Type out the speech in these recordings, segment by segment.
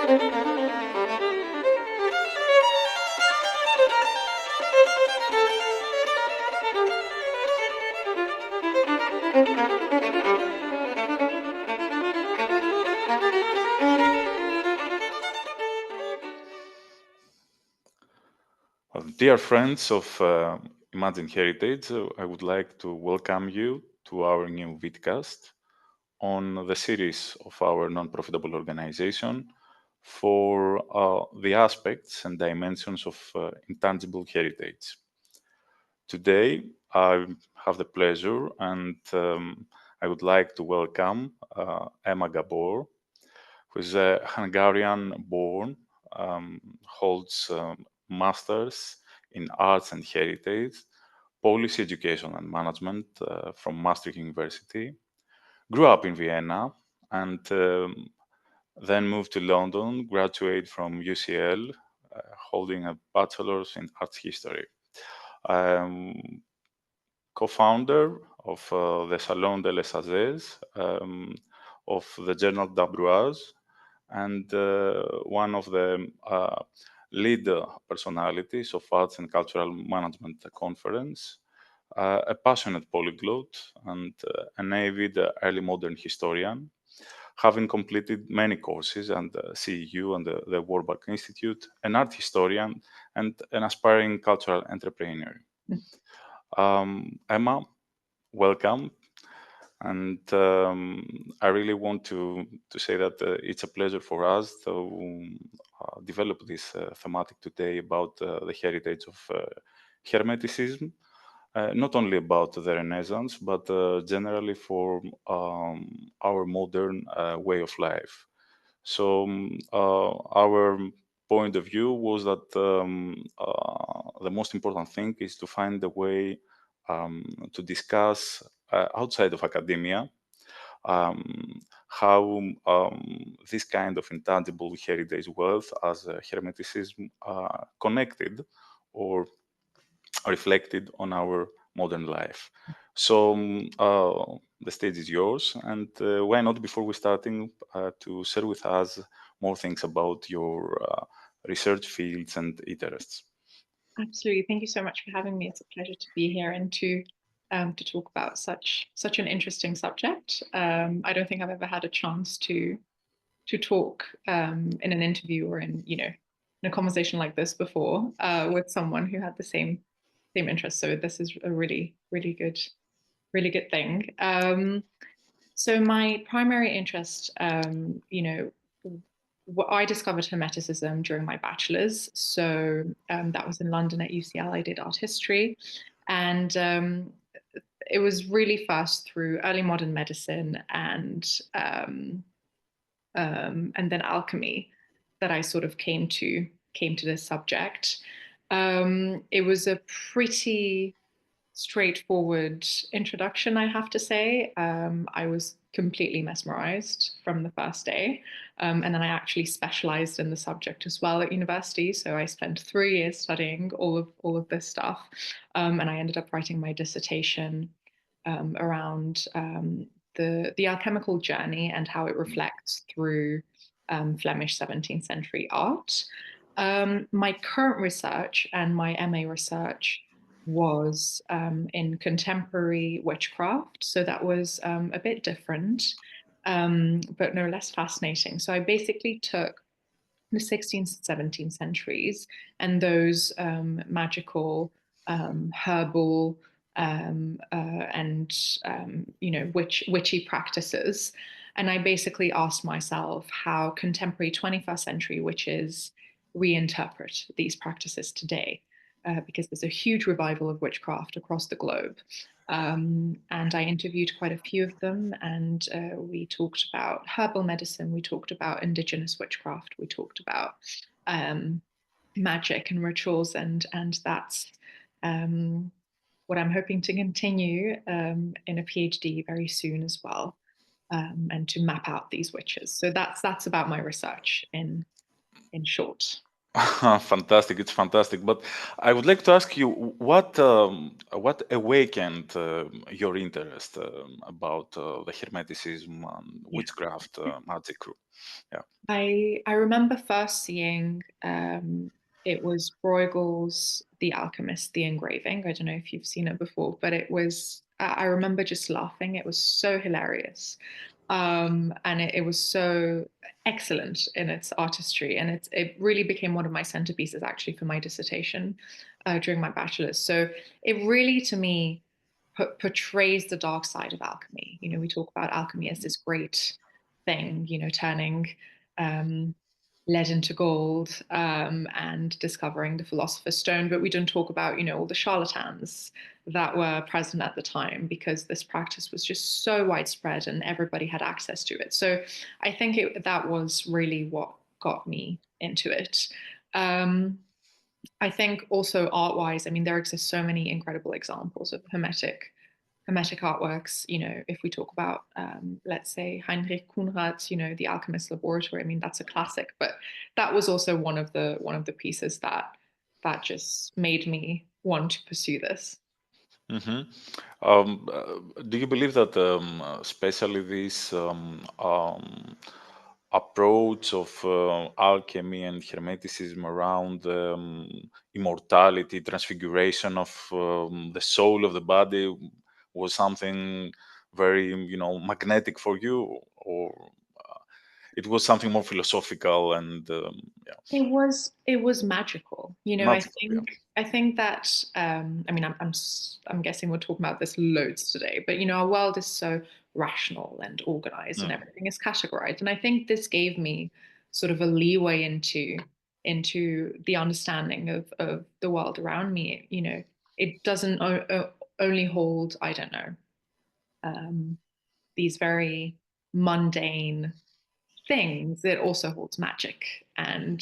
Dear friends of Imagine Heritage, I would like to welcome you to our new vidcast on the series of our non-profitable organization for the aspects and dimensions of intangible heritage. Today, I have the pleasure and I would like to welcome Emma Gabor, who is a Hungarian-born, holds masters in arts and heritage, policy education and management from Maastricht University, grew up in Vienna, and then moved to London, graduated from UCL, holding a bachelor's in arts history. Co-founder of the Salon de les Azés, of the journal Dabrouage, and one of the lead personalities of Arts and Cultural Management Conference, a passionate polyglot and an avid early modern historian, having completed many courses and CEU and the Warburg Institute, an art historian, and an aspiring cultural entrepreneur. Emma, welcome. And I really want to say that it's a pleasure for us to develop this thematic today about the heritage of Hermeticism, not only about the Renaissance, but generally for our modern way of life. So our point of view was that the most important thing is to find a way to discuss outside of academia how this kind of intangible heritage wealth as Hermeticism connected or reflected on our modern life. So the stage is yours, and why not, before we starting, to share with us more things about your research fields and interests. Absolutely. Thank you so much for having me. It's a pleasure to be here and to talk about such an interesting subject. I don't think I've ever had a chance to talk in an interview or in in a conversation like this before with someone who had the same interest. So this is a really good thing. So my primary interest, I discovered Hermeticism during my bachelor's. So that was in London at UCL. I did art history, and it was really first through early modern medicine and then alchemy that I sort of came to this subject. It was a pretty straightforward introduction, I have to say. I was completely mesmerized from the first day. And then I actually specialized in the subject as well at university. So I spent 3 years studying all of this stuff. And I ended up writing my dissertation around the alchemical journey and how it reflects through Flemish 17th century art. My current research and my MA research was in contemporary witchcraft. So that was a bit different, but no less fascinating. So I basically took the 16th, 17th centuries and those magical, herbal, and witchy practices. And I basically asked myself how contemporary 21st century witches reinterpret these practices today, because there's a huge revival of witchcraft across the globe. And I interviewed quite a few of them, and we talked about herbal medicine, we talked about indigenous witchcraft, we talked about magic and rituals, and that's what I'm hoping to continue in a PhD very soon as well, and to map out these witches. So that's about my research in short. Fantastic, it's fantastic. But I would like to ask you what awakened your interest about the Hermeticism and Yeah. witchcraft magic? Yeah. I remember first seeing it was Bruegel's The Alchemist, the engraving. I don't know if you've seen it before, but it was I remember just laughing. It was so hilarious. And it was so excellent in its artistry, and it really became one of my centerpieces actually for my dissertation during my bachelor's. So it really, to me, portrays the dark side of alchemy. You know, we talk about alchemy as this great thing, you know, turning um, lead into gold and discovering the philosopher's stone, but we don't talk about, you know, all the charlatans that were present at the time, because this practice was just so widespread and everybody had access to it. So I think that was really what got me into it. Um, I think also art wise, I mean, there exist so many incredible examples of Hermetic artworks. You know, if we talk about, let's say, Heinrich Kunrad's, you know, The Alchemist's Laboratory. I mean, that's a classic, but that was also one of the pieces that just made me want to pursue this. Hmm. Do you believe that, especially this approach of alchemy and Hermeticism around immortality, transfiguration of the soul of the body, was something very, magnetic for you, or it was something more philosophical and It was magical. You know, I magical? Yeah. think I think that I mean I'm guessing we're talking about this loads today, but you know, our world is so rational and organized and Mm. everything is categorized. And I think this gave me sort of a leeway into the understanding of the world around me. You know, it doesn't only hold, I don't know, um, these very mundane things, it also holds magic and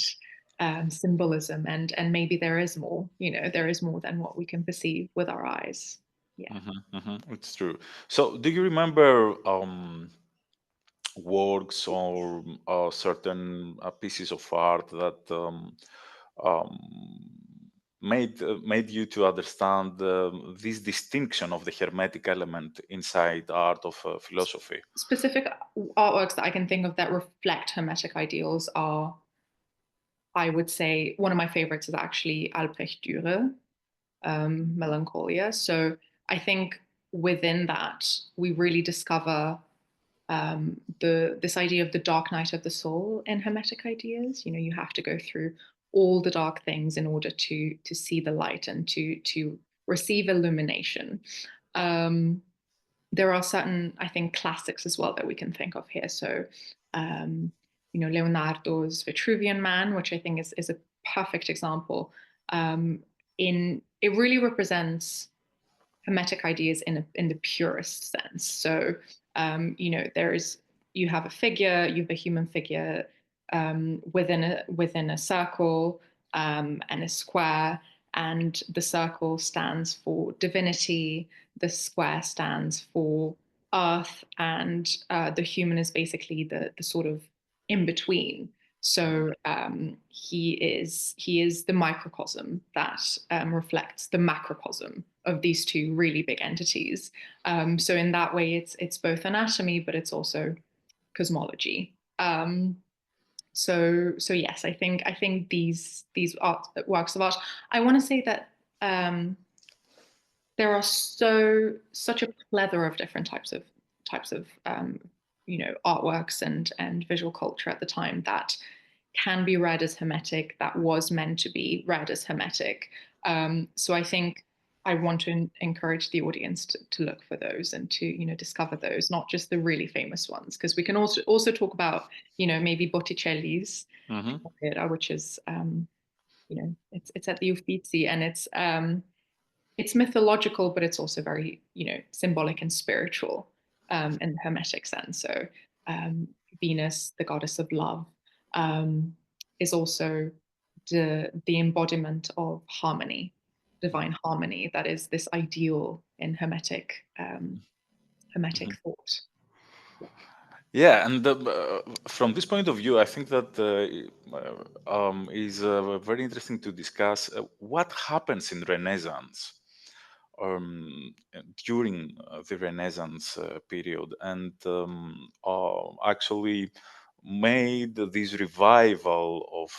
symbolism, and maybe there is more. You know, there is more than what we can perceive with our eyes. Yeah. It's true. So, do you remember works or certain pieces of art that um, made you to understand this distinction of the hermetic element inside art of philosophy? Specific artworks that I can think of that reflect Hermetic ideals are, I would say, one of my favorites is actually Albrecht Dürer, Melancholia. So I think within that we really discover the this idea of the dark night of the soul in Hermetic ideas. You know, you have to go through all the dark things in order to see the light and to receive illumination. Um, there are certain, I think, classics as well that we can think of here. So, um, you know, Leonardo's Vitruvian Man, which I think is a perfect example. In it really represents Hermetic ideas in the purest sense. So, you know, you have a figure, you have a human figure within a circle and a square, and the circle stands for divinity, the square stands for earth, and the human is basically the sort of in between. So he is the microcosm that reflects the macrocosm of these two really big entities. So in that way, it's both anatomy, but it's also cosmology. So yes, I think these works of art. I want to say that there are such a plethora of different types of you know, artworks and visual culture at the time that can be read as Hermetic, that was meant to be read as Hermetic. So I think I want to encourage the audience to look for those and to, you know, discover those, not just the really famous ones, because we can also talk about, you know, maybe Botticelli's Hmm. Era, which is you know, it's at the Uffizi, and it's mythological, but it's also very, you know, symbolic and spiritual in the Hermetic sense. So um, Venus, the goddess of love, um, is also the embodiment of harmony, divine harmony. That is this ideal in Hermetic Hmm. Hermetic thought. Yeah. Yeah, and from this point of view, I think that is very interesting to discuss what happens in Renaissance during the Renaissance period, and actually made this revival of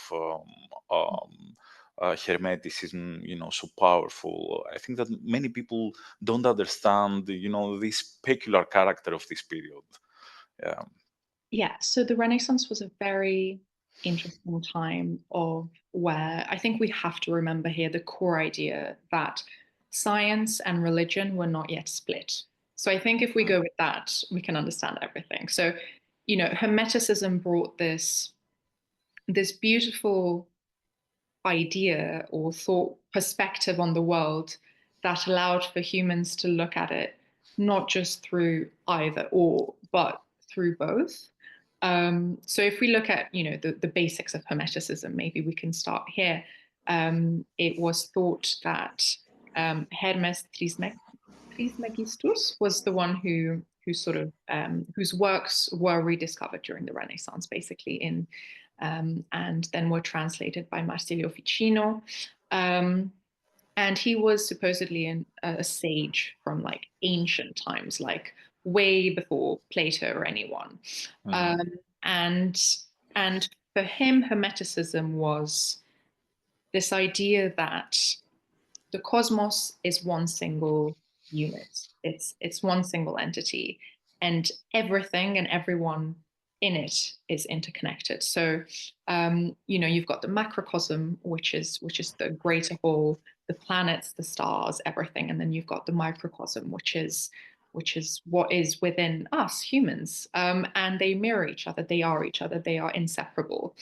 Hermeticism, so powerful. I think that many people don't understand, this peculiar character of this period. Yeah. Yeah, so the Renaissance was a very interesting time of where I think we have to remember here the core idea that science and religion were not yet split. So I think if we Mm. go with that, we can understand everything. So, Hermeticism brought this beautiful idea or thought perspective on the world that allowed for humans to look at it not just through either or, but through both. So if we look at the basics of Hermeticism, maybe we can start here. It was thought that Hermes Trismegistus was the one who sort of whose works were rediscovered during the Renaissance, basically and then were translated by Marsilio Ficino. Um, and he was supposedly a sage from like ancient times, like way before Plato or anyone. Mhm. Um, and and for him, Hermeticism was this idea that the cosmos is one single unit. It's one single entity, and everything and everyone in it is interconnected. So, you've got the macrocosm, which is the greater whole, the planets, the stars, everything, and then you've got the microcosm, which is what is within us humans, and they mirror each other. They are each other. They are inseparable.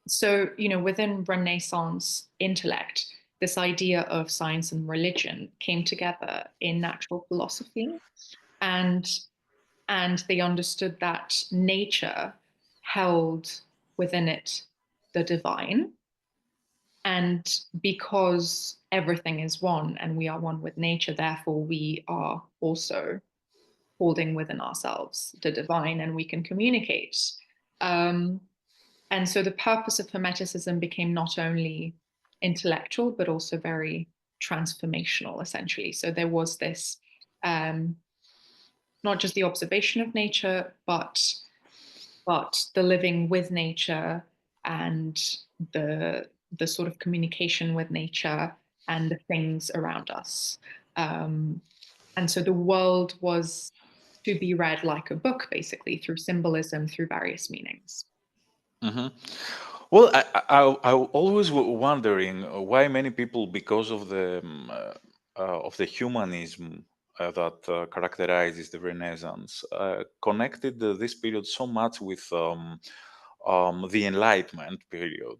So, within Renaissance intellect, this idea of science and religion came together in natural philosophy, and and they understood that nature held within it the divine, and because everything is one and we are one with nature, therefore we are also holding within ourselves the divine, and we can communicate. Um, and so the purpose of Hermeticism became not only intellectual, but also very transformational, essentially. So there was this um, not just the observation of nature, but the living with nature and the the sort of communication with nature and the things around us. Um, and so the world was to be read like a book, basically, through symbolism, through various meanings. Mhm. Well, I always wondering why many people, because of the humanism that characterizes the Renaissance, connected this period so much with the Enlightenment period.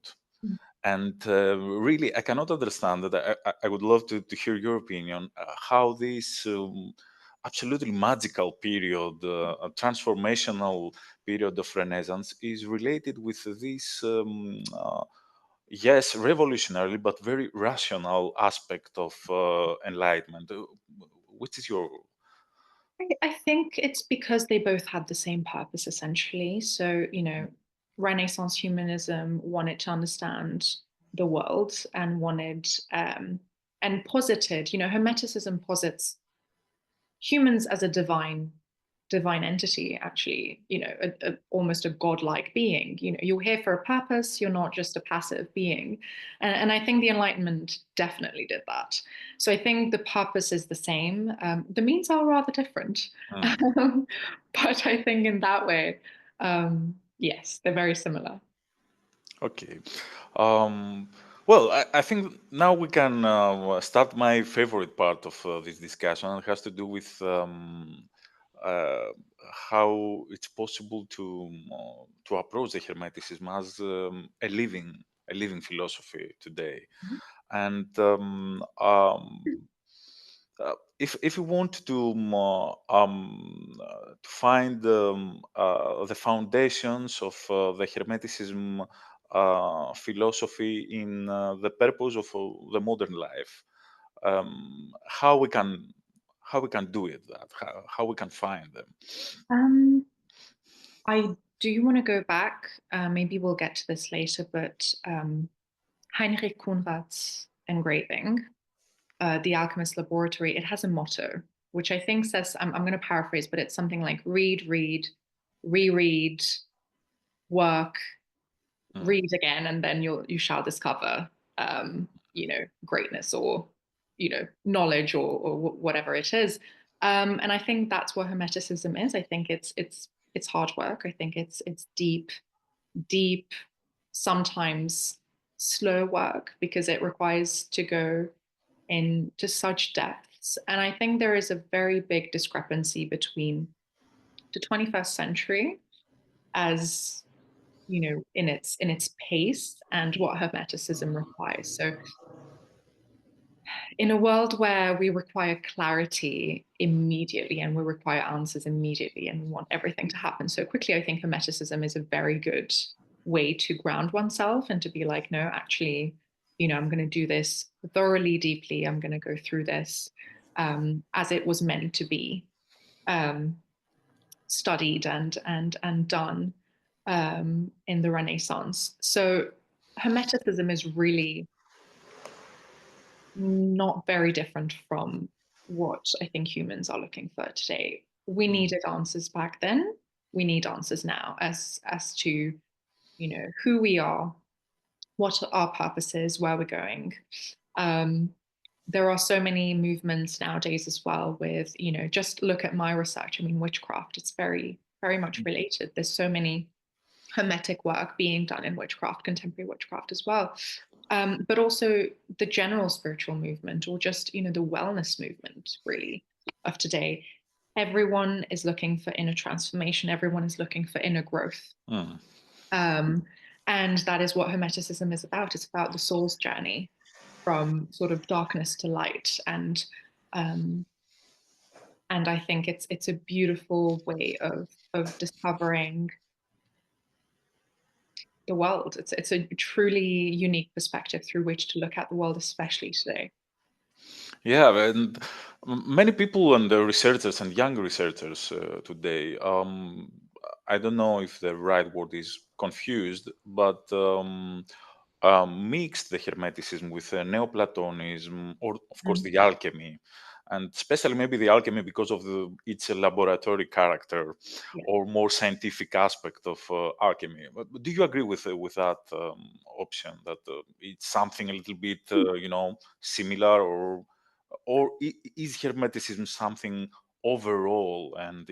And really, I cannot understand that. I would love to hear your opinion. How this absolutely magical period, a transformational period of Renaissance, is related with this, yes, revolutionary but very rational aspect of Enlightenment. Which is your? I think it's because they both had the same purpose, essentially. So, Renaissance humanism wanted to understand the world and and posited, Hermeticism posits humans as a divine entity, actually, almost a godlike being. You're here for a purpose. You're not just a passive being. And I think the Enlightenment definitely did that. So I think the purpose is the same. The means are rather different. Hmm. But I think in that way, yes, they're very similar. Okay. Um, well, I think now we can start my favorite part of this discussion. It has to do with uh, how it's possible to approach the Hermeticism as a living philosophy today. And if you want to find the foundations of the Hermeticism philosophy in the purpose of the modern life, how we can how we can do it, that how we can find them. Um, I do want to go back. Maybe we'll get to this later, but Heinrich Conrad's engraving, The Alchemist Laboratory, it has a motto, which I think says, I'm going to paraphrase, but it's something like read, reread, work, read again, and then you shall discover, greatness, or, knowledge, or whatever it is. And I think that's what Hermeticism is. I think it's hard work. I think it's deep, sometimes slow work, because it requires to go into such depths. And I think there is a very big discrepancy between the 21st century, as in its pace, and what Hermeticism requires. So in a world where we require clarity immediately, and we require answers immediately, and we want everything to happen so quickly, I think Hermeticism is a very good way to ground oneself and to be like, no, actually, I'm going to do this thoroughly, deeply. I'm going to go through this as it was meant to be, studied and done in the Renaissance. So Hermeticism is really not very different from what I think humans are looking for today. We needed answers back then. We need answers now, as to who we are, what our purpose is, where we're going. There are so many movements nowadays as well with, just look at my research. I mean, witchcraft, it's very, very much related. There's so many Hermetic work being done in witchcraft, contemporary witchcraft as well. But also the general spiritual movement, or just, the wellness movement, really, of today. Everyone is looking for inner transformation. Everyone is looking for inner growth. And that is what Hermeticism is about. It's about the soul's journey from sort of darkness to light. And I think it's a beautiful way of discovering the world. It's a truly unique perspective through which to look at the world, especially today. Yeah, and many people and the researchers and young researchers today, I don't know if the right word is confused, but mixed the Hermeticism with Neoplatonism, or of course the alchemy, and especially maybe the alchemy because of its laboratory character, Yeah. or more scientific aspect of alchemy. But do you agree with that option, that it's something a little bit similar, or is Hermeticism something overall, and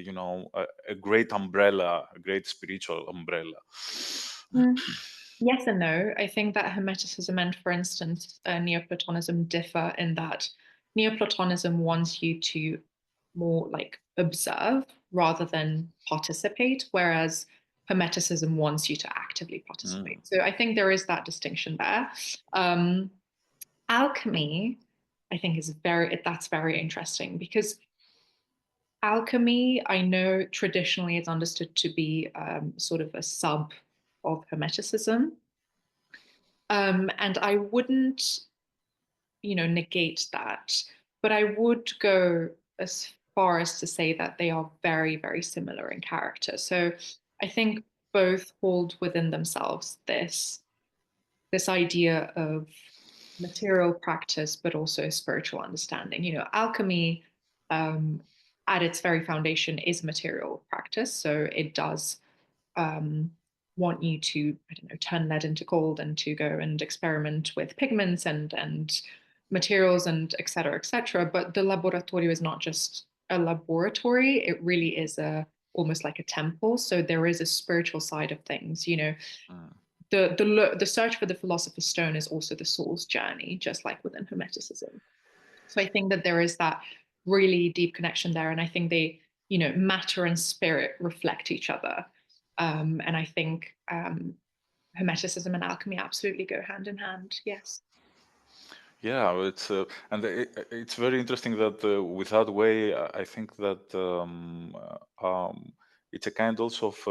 a great umbrella, a great spiritual umbrella? Mm. Yes and no. I think that Hermeticism and, for instance, Neoplatonism differ in that Neoplatonism wants you to more like observe rather than participate, whereas Hermeticism wants you to actively participate. So I think there is that distinction there. Alchemy, I think, that's very interesting, because alchemy, I know traditionally it's understood to be sort of a sub of Hermeticism. And I wouldn't, negate that, but I would go as far as to say that they are very, very similar in character. So I think both hold within themselves this idea of material practice, but also spiritual understanding. Alchemy, at its very foundation, is material practice. So it does want you to, I don't know, turn lead into gold, and to go and experiment with pigments and materials, and et cetera, et cetera. But the laboratorio is not just a laboratory. It really is almost like a temple. So there is a spiritual side of things. The search for the philosopher's stone is also the soul's journey, just like within Hermeticism. So I think that there is that really deep connection there, and I think they, matter and spirit reflect each other. And I think Hermeticism and alchemy absolutely go hand in hand. Yes. Yeah, it's very interesting that with that way, I think that it's a kind also of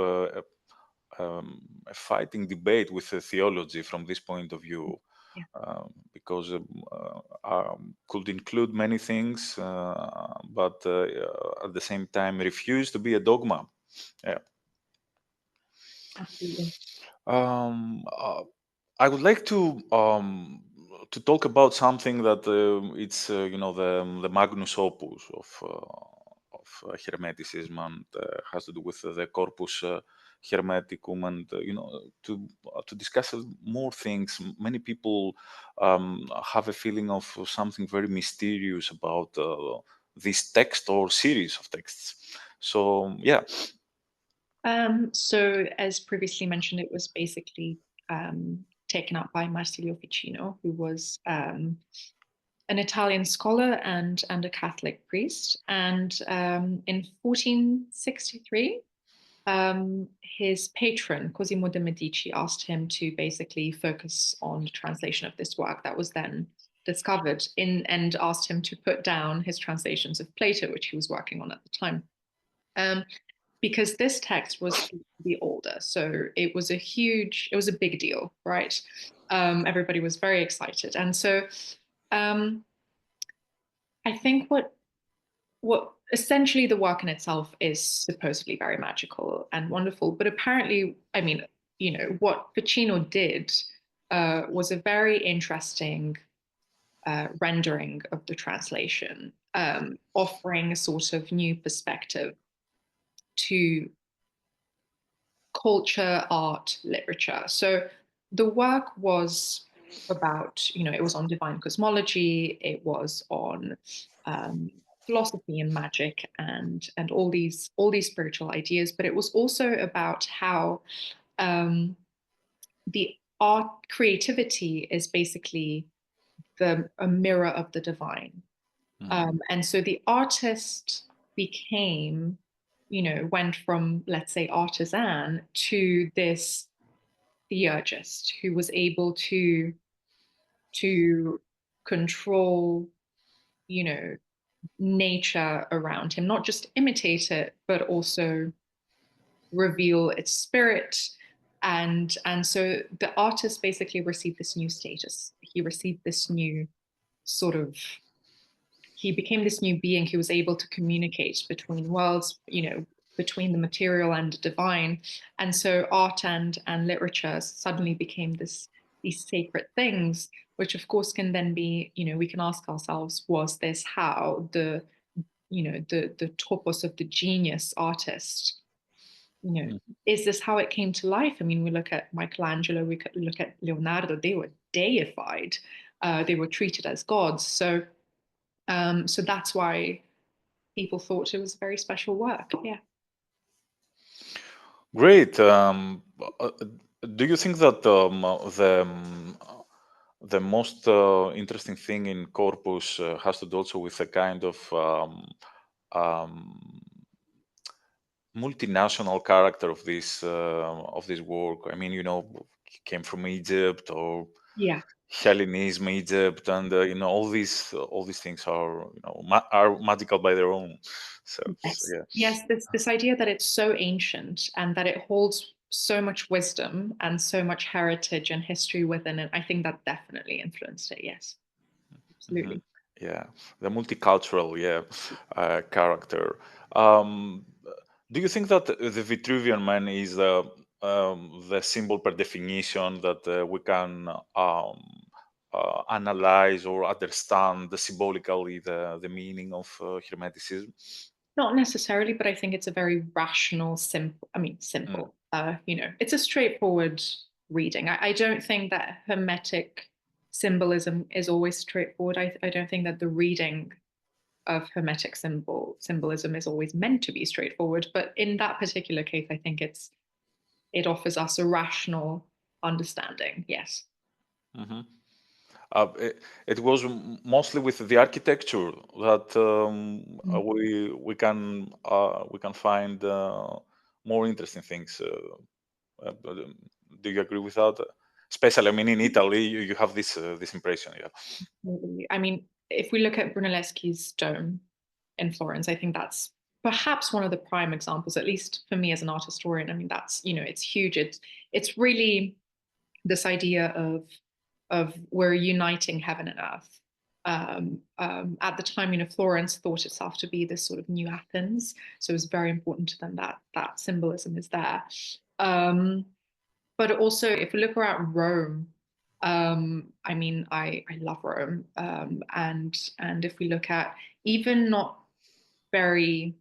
a fighting debate with the theology from this point of view. because could include many things, but at the same time refuse to be a dogma. Yeah. Absolutely. Um, uh, I would like to talk about something that it's the magnus opus of Hermeticism, and has to do with the corpus Hermeticum, and to discuss more things. Many people have a feeling of something very mysterious about this text or series of texts. So yeah. So as previously mentioned, it was basically taken up by Marsilio Ficino, who was an Italian scholar and a Catholic priest. And in 1463, his patron, Cosimo de' Medici, asked him to basically focus on the translation of this work that was then discovered and asked him to put down his translations of Plato, which he was working on at the time. Because this text was to be older. So it was a big deal, right? Everybody was very excited. And so I think what essentially the work in itself is supposedly very magical and wonderful, but apparently, I mean, what Ficino did was a very interesting rendering of the translation, offering a sort of new perspective to culture, art, literature. So the work was about, it was on divine cosmology, it was on philosophy and magic and all these spiritual ideas, but it was also about how the art creativity is basically a mirror of the divine. And so the artist became, went from, let's say, artisan to this theurgist who was able to control, nature around him, not just imitate it, but also reveal its spirit. And so the artist basically received this new status. He received this new sort of he became this new being who was able to communicate between worlds, between the material and the divine. And so art and literature suddenly became these sacred things, which of course can then be, we can ask ourselves, was this how the topos of the genius artist, is this how it came to life? I mean, we look at Michelangelo, we could look at Leonardo, they were deified, they were treated as gods. So that's why people thought it was very special work. Yeah. Great. Uh, do you think that the most interesting thing in corpus has to do also with a kind of um, multinational character of this work? I mean, came from Egypt or Yeah. Hellenism, Egypt, and all these things are are magical by their own. So Yes. yeah. Yes. This idea that it's so ancient and that it holds so much wisdom and so much heritage and history within it, I think that definitely influenced it. Yes. Mhm. Absolutely. Yeah, the multicultural, character. Um, do you think that the Vitruvian Man is the symbol per definition that we can analyze or understand symbolically the meaning of Hermeticism? Not necessarily, but I think it's a very rational, simple. I mean, Mm, simple. It's a straightforward reading. I don't think that Hermetic symbolism is always straightforward. I don't think that the reading of Hermetic symbolism is always meant to be straightforward. But in that particular case, I think it offers us a rational understanding. Yes. mhm. It was mostly with the architecture that we can find more interesting things. Do you agree with that? Especially, I mean, in Italy, you have this impression, yeah. I mean, if we look at Brunelleschi's dome in Florence, I think that's perhaps one of the prime examples, at least for me as an art historian. I mean, that's, it's huge. It's really this idea of we're uniting heaven and earth. At the time, Florence thought itself to be this sort of new Athens, so it was very important to them that symbolism is there. But also, if we look around Rome, I love Rome, and if we look at even not very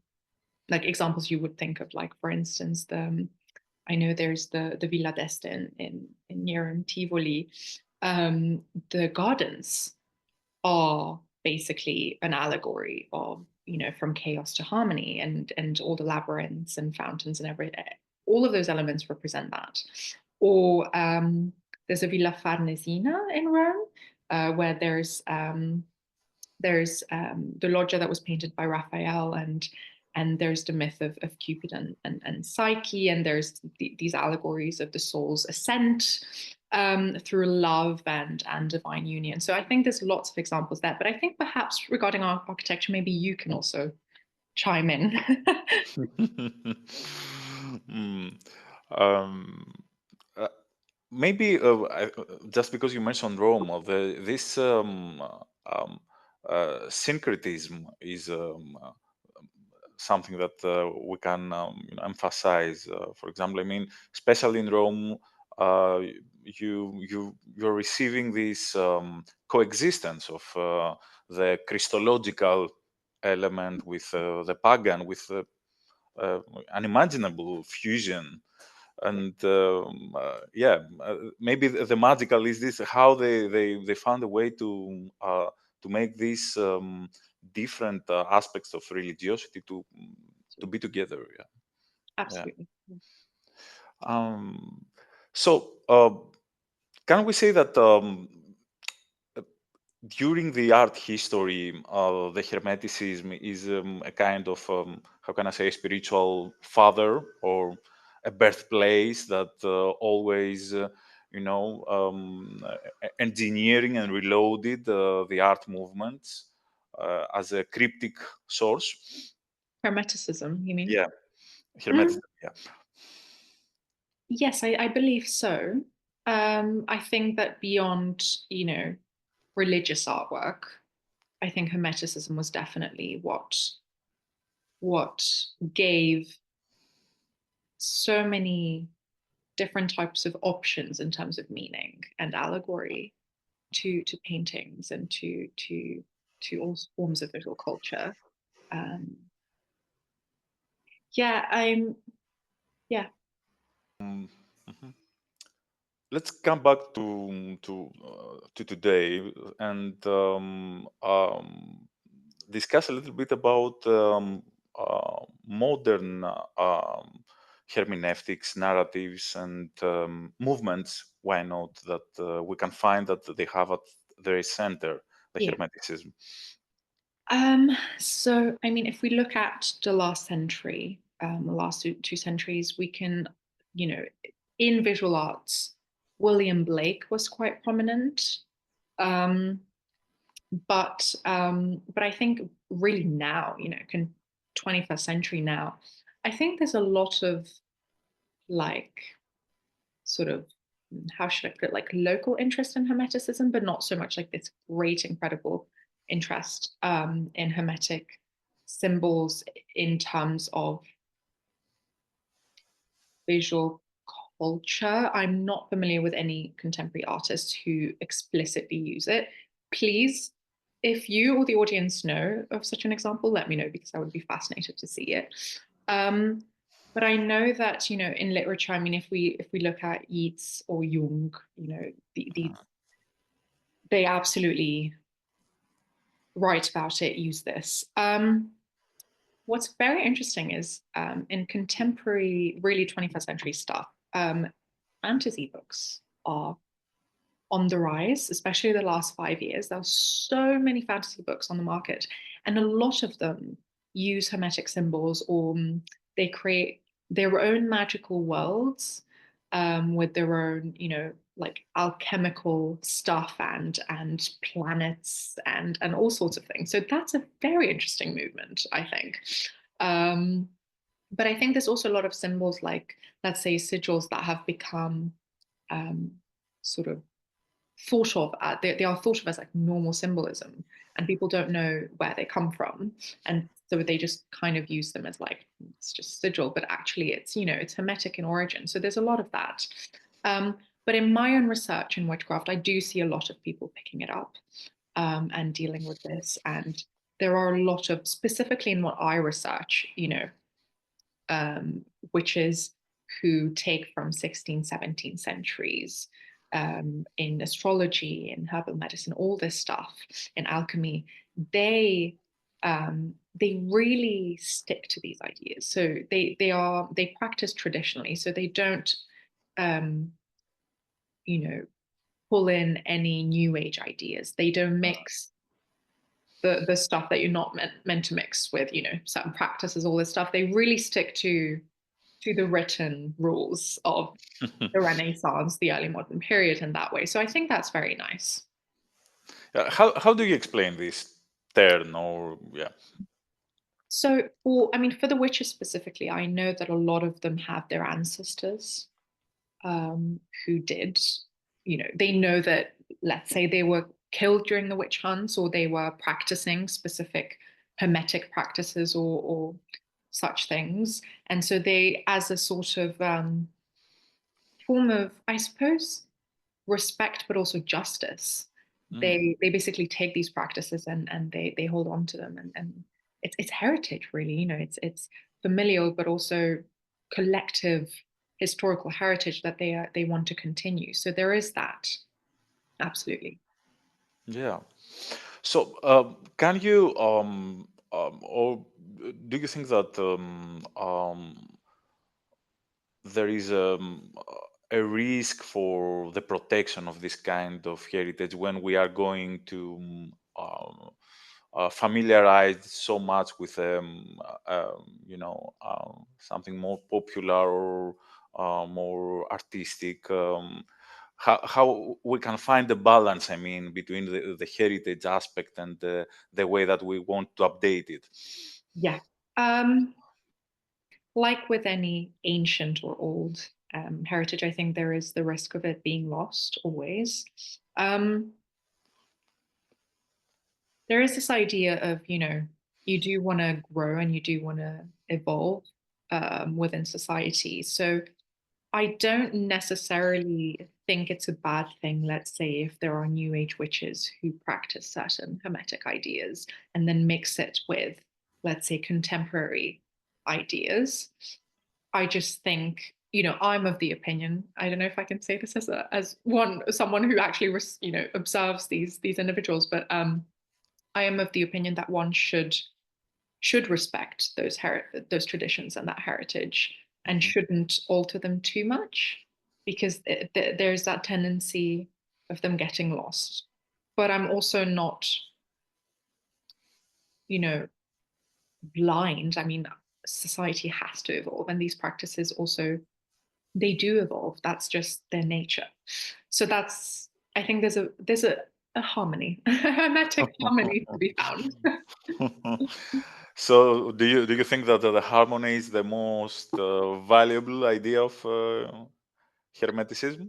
like examples you would think of, like for instance, I know there's the Villa d'Este in near Tivoli. The gardens are basically an allegory of from chaos to harmony, and all the labyrinths and fountains and everything. All of those elements represent that. Or there's a Villa Farnesina in Rome, where there's the loggia that was painted by Raphael, and there's the myth of Cupid and Psyche, and there's these allegories of the soul's ascent through love and divine union. So I think there's lots of examples there, but I think perhaps regarding architecture, maybe you can also chime in. um, uh, Maybe just because you mentioned Rome, this syncretism is something that we can emphasize. For example, I mean, especially in Rome, uh, you're receiving this coexistence of the Christological element with the pagan, with unimaginable fusion. And maybe the magical is this, how they found a way to make these different aspects of religiosity to be together. Yeah. Absolutely. um, so can we say that during the art history, the Hermeticism is a kind of, how can I say, spiritual father, or a birthplace that always, engineering and reloaded the art movements as a cryptic source? Hermeticism, you mean? Yeah, Hermeticism. Yeah. Yes, I believe so. I think that beyond, religious artwork, I think Hermeticism was definitely what gave so many different types of options in terms of meaning and allegory to paintings and to all forms of visual culture. Um, yeah, yeah. Um, mhm. Let's come back to today and discuss a little bit about modern hermeneutics, narratives, and movements. Why not that we can find that they have at their center the Yeah. Hermeticism. So, I mean, if we look at the last century, the last two centuries, we can, in visual arts, William Blake was quite prominent. Um, but I think really now, 21st century now, I think there's a lot of like sort of how should I put it, like local interest in Hermeticism, but not so much like this great, incredible interest in Hermetic symbols in terms of visual culture. I'm not familiar with any contemporary artists who explicitly use it. Please, if you or the audience know of such an example, let me know, because I would be fascinated to see it. Um, but I know that in literature, I mean, if we look at Yeats or Jung, they absolutely write about it, use this. What's very interesting is in contemporary, really 21st century stuff, fantasy books are on the rise, especially the last 5 years. There are so many fantasy books on the market, and a lot of them use Hermetic symbols, or they create their own magical worlds with their own, like alchemical stuff and planets and all sorts of things. So that's a very interesting movement, I think. Um, but I think there's also a lot of symbols, like, let's say, sigils that have become sort of thought of they are thought of as like normal symbolism, and people don't know where they come from, and so they just kind of use them as like it's just sigil, but actually it's it's Hermetic in origin. So there's a lot of that. But in my own research in witchcraft, I do see a lot of people picking it up and dealing with this, and there are a lot of, specifically in what I research, witches who take from 16th, 17th centuries in astrology, in herbal medicine, all this stuff, in alchemy. They really stick to these ideas. So they practice traditionally. So they don't um, pull in any new age ideas. They don't mix the stuff that you're not meant to mix with, certain practices, all this stuff. They really stick to the written rules of the Renaissance, the early modern period in that way. So I think that's very nice. How do you explain this term, or yeah? So for the witches specifically, I know that a lot of them have their ancestors who did, they know that, let's say they were killed during the witch hunts, or they were practicing specific hermetic practices or such things. And so they, as a sort of form of, I suppose, respect, but also justice, they basically take these practices and they hold on to them, and it's heritage, really. It's familial, but also collective historical heritage that they want to continue. So there is that, absolutely. Yeah. So, can you or do you think that there is a risk for the protection of this kind of heritage when we are going to familiarize so much with something more popular or more artistic? How we can find the balance, I mean, between the heritage aspect and the way that we want to update it? Yeah. Like with any ancient or old heritage, I think there is the risk of it being lost always. Um, there is this idea of, you do want to grow and you do want to evolve within society. So I don't necessarily think it's a bad thing, let's say, if there are new age witches who practice certain hermetic ideas and then mix it with, let's say, contemporary ideas. I just think, I'm of the opinion, I don't know if I can say this as someone who actually observes these individuals, but I am of the opinion that one should respect those traditions and that heritage, and Mhm. shouldn't alter them too much, because there's that tendency of them getting lost. But I'm also not, you know, blind. I mean, society has to evolve, and these practices also, they do evolve. That's just their nature. So I think there's a harmony, a hermetic harmony to be found. So, do you think that the harmony is the most valuable idea of Hermeticism?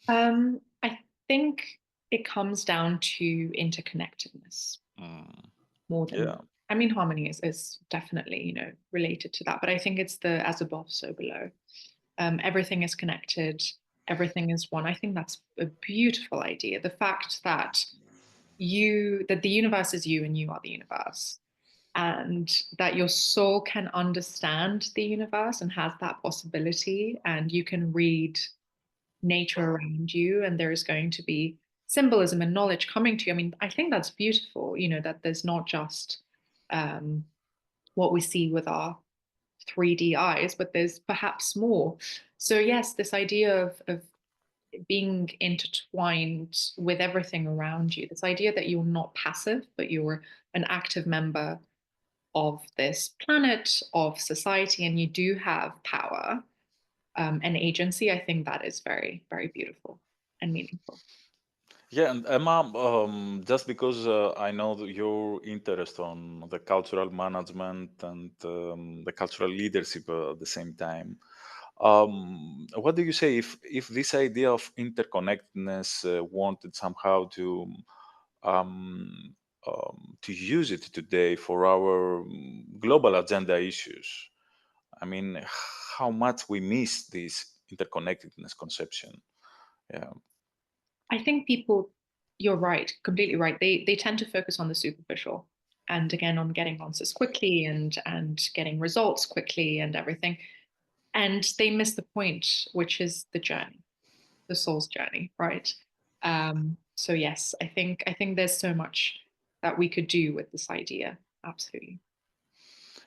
I think it comes down to interconnectedness Mm, more than, yeah. I mean, harmony is definitely, related to that, but I think it's the as above, so below. Everything is connected, everything is one. I think that's a beautiful idea. The fact that that the universe is you and you are the universe, and that your soul can understand the universe and has that possibility, and you can read nature around you, and there is going to be symbolism and knowledge coming to you. I mean, I think that's beautiful, that there's not just um, what we see with our 3D eyes, but there's perhaps more. So yes, this idea of being intertwined with everything around you, this idea that you're not passive, but you're an active member of this planet, of society, and you do have power and agency. I think that is very, very beautiful and meaningful. Yeah, and Emma, just because I know that your interest on the cultural management and the cultural leadership at the same time, What do you say if this idea of interconnectedness wanted somehow um, to use it today for our global agenda issues? I mean, how much we miss this interconnectedness conception. Yeah. I think people, you're right, completely right. They tend to focus on the superficial and again on getting answers quickly and getting results quickly and everything. And they miss the point, which is the journey, the soul's journey, right? So yes, I think there's so much that we could do with this idea. Absolutely.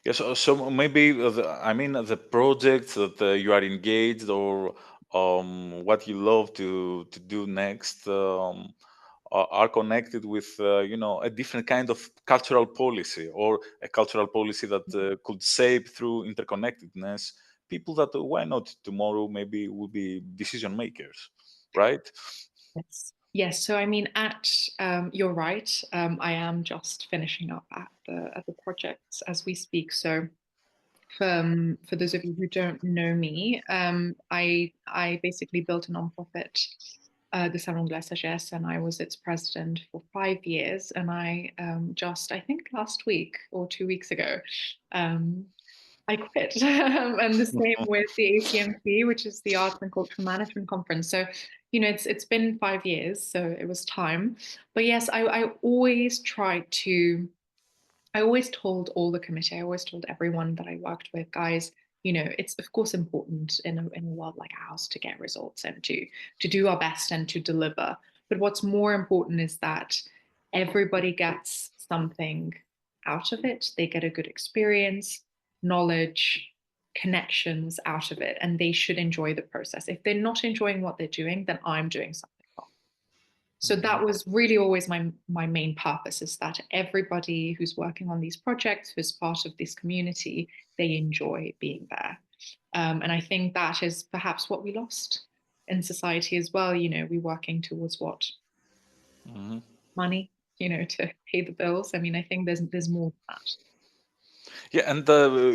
Yeah, so maybe I mean the projects that you are engaged or what you love to do next are connected with a different kind of cultural policy or a cultural policy that could shape through interconnectedness people that why not tomorrow maybe will be decision makers, right? Yes. Yes. So I mean, you're right. I am just finishing up at the projects as we speak. So for those of you who don't know me, I basically built a nonprofit, the Salon de la Sagesse, and I was its president for 5 years. And I think last week or 2 weeks ago, um, I quit. And the same with the ACMC, which is the Arts and Cultural Management Conference. So, it's been 5 years, so it was time. But yes, I always told all the committee, I always told everyone that I worked with, guys, it's of course important in a world like ours to get results and to do our best and to deliver. But what's more important is that everybody gets something out of it. They get a good experience, knowledge, connections out of it, and they should enjoy the process. If they're not enjoying what they're doing, then I'm doing something wrong. So Mhm. that was really always my main purpose, is that everybody who's working on these projects, who's part of this community, they enjoy being there. And I think that is perhaps what we lost in society as well. We're working towards what? Mhm. Money, to pay the bills. I mean, I think there's more than that. Yeah, and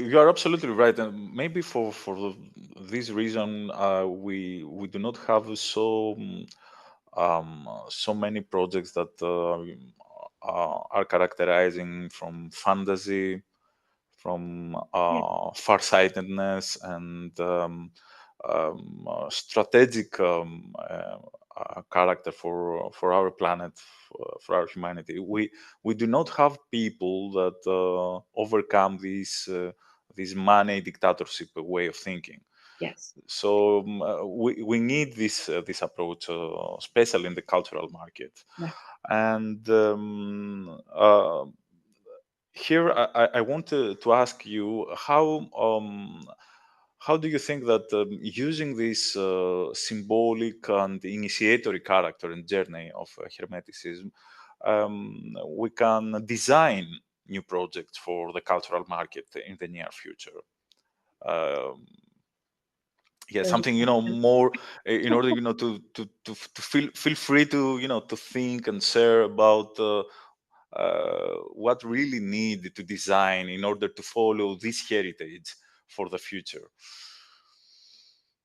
you are absolutely right. And maybe for this reason, we do not have so many projects that are characterizing from fantasy, from Yeah. farsightedness and strategic character for our planet, for our humanity. We do not have people that overcome this money dictatorship way of thinking. Yes. So we need this approach, especially in the cultural market. Yeah. And here I want to ask you how do you think that using this symbolic and initiatory character and journey of Hermeticism, we can design new projects for the cultural market in the near future? Um, yeah, Very something question. more in order to feel free to to think and share about what really need to design in order to follow this heritage for the future.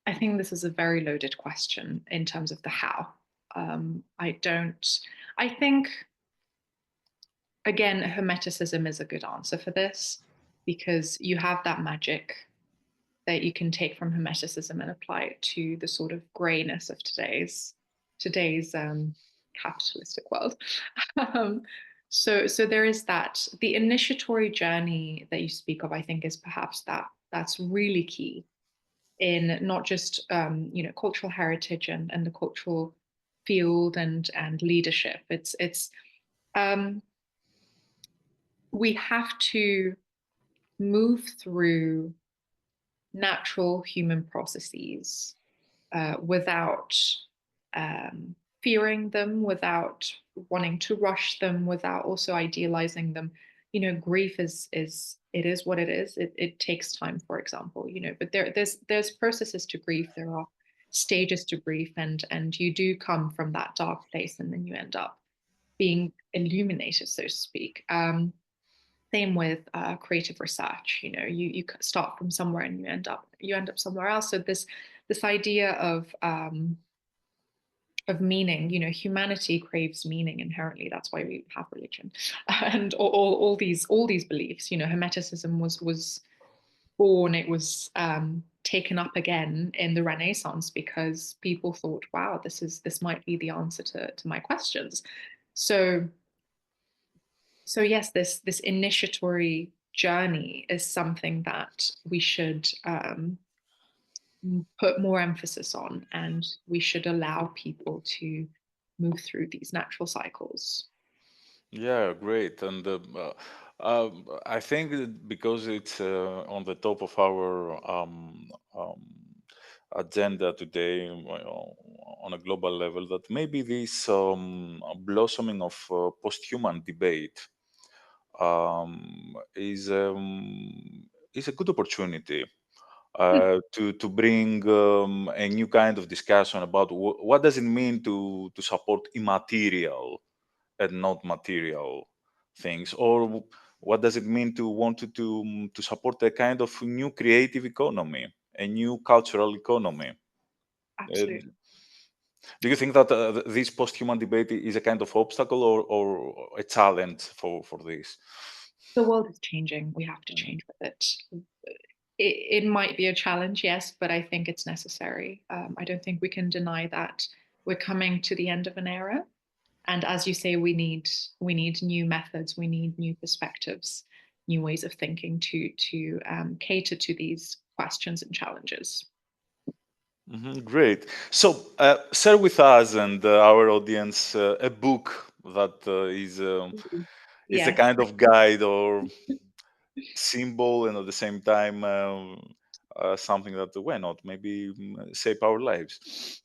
I think this is a very loaded question in terms of the how. I don't. I think again, Hermeticism is a good answer for this, because you have that magic that you can take from Hermeticism and apply it to the sort of grayness of today's capitalistic world. um, so there is that. The initiatory journey that you speak of, I think, is perhaps that's really key in not just cultural heritage and the cultural field and leadership. It's um, we have to move through natural human processes without um, fearing them, without wanting to rush them, without also idealizing them. Grief is it is what it is. It takes time, for example. But there's processes to grief. There are stages to grief, and you do come from that dark place, and then you end up being illuminated, so to speak. Same with creative research. You start from somewhere and you end up somewhere else. So this idea of meaning, humanity craves meaning inherently. That's why we have religion, and all these beliefs. Hermeticism was born. It was taken up again in the Renaissance because people thought, wow, this might be the answer to my questions. So yes, this initiatory journey is something that we should put more emphasis on, and we should allow people to move through these natural cycles. Yeah, great. And I think that because it's on the top of our agenda today, on a global level, that maybe this blossoming of post-human debate is is a good opportunity to bring a new kind of discussion about what does it mean to support immaterial and not material things, or what does it mean to want to support a kind of new creative economy, a new cultural economy. Uh, Absolutely. do you think that this post-human debate is a kind of obstacle, or a challenge for this? The world is changing. We have to change with it. It might be a challenge, yes, but I think it's necessary. I don't think we can deny that we're coming to the end of an era. And as you say, we need new methods, we need new perspectives, new ways of thinking to cater to these questions and challenges. Great. So, share with us and our audience a book that is a Yes. kind of guide or symbol, and at the same time something that, why not, maybe shape our lives.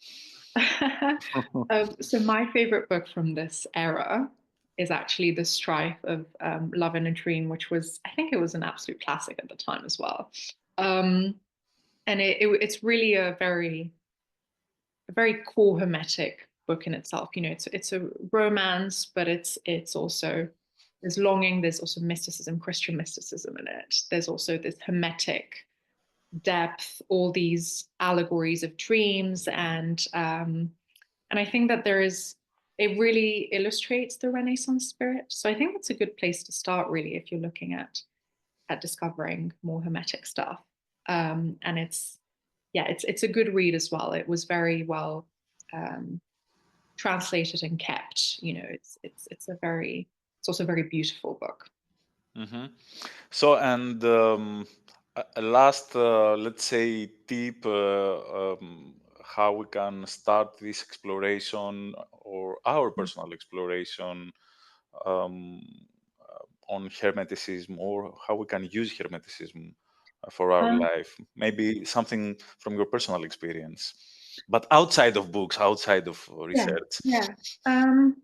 So my favorite book from this era is actually The Strife of Love in a Dream, which was, I think it was an absolute classic at the time as well. Um, and it's really a very core hermetic book in itself. It's a romance, but it's also, there's longing, there's also mysticism, Christian mysticism in it. There's also this hermetic depth, all these allegories of dreams, and I think that it really illustrates the Renaissance spirit. So I think that's a good place to start, really, if you're looking at discovering more hermetic stuff. And it's a good read as well. It was very well um, translated and kept. It's also a very beautiful book. hmm So, and a last, let's say, tip, how we can start this exploration, or our personal exploration, um, on Hermeticism, or how we can use Hermeticism for our Um, life. Maybe something from your personal experience, but outside of books, outside of yeah, research. yeah. Um,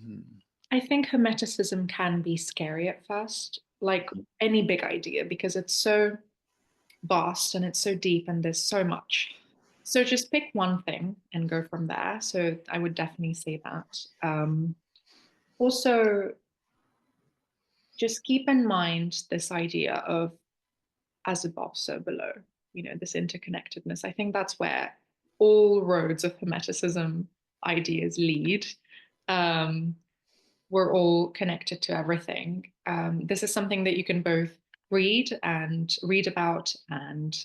Mhm. I think Hermeticism can be scary at first, like any big idea, because it's so vast and it's so deep and there's so much. So just pick one thing and go from there. So I would definitely say that. Also, just keep in mind this idea of as above, so below, this interconnectedness. I think that's where all roads of Hermeticism ideas lead. Um, we're all connected to everything. This is something that you can both read about and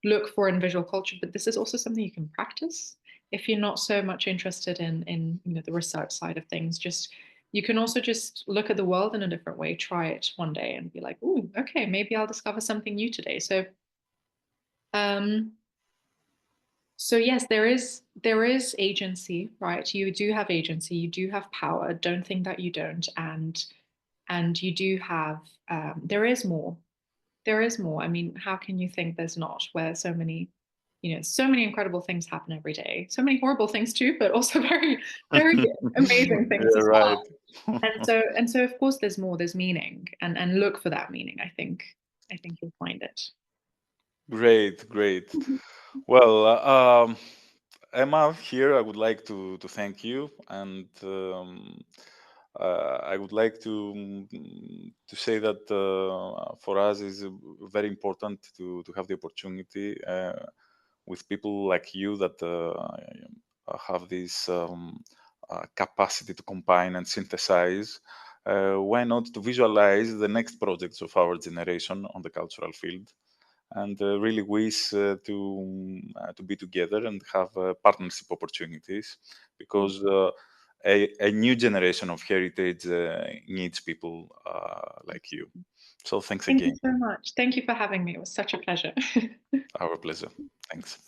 look for in visual culture, but this is also something you can practice if you're not so much interested in the research side of things. Just you can also just look at the world in a different way, try it one day and be like, oh, okay, maybe I'll discover something new today. Um, so yes, there is agency, right? You do have agency, you do have power. Don't think that you don't, and you do have. There is more. There is more. I mean, how can you think there's not? Where so many incredible things happen every day. So many horrible things too, but also very, very amazing things Yeah, as right. well. And so of course there's more. There's meaning, and look for that meaning. I think you'll find it. Great, great. Well, Emma, here I would like to thank you, and I would like to say that for us is very important to have the opportunity with people like you that have this capacity to combine and synthesize. Why not to visualize the next projects of our generation on the cultural field? And really wish to be together and have partnership opportunities, because a new generation of heritage needs people like you. So thanks Thank you again. so much. Thank you for having me. It was such a pleasure. Our pleasure. Thanks.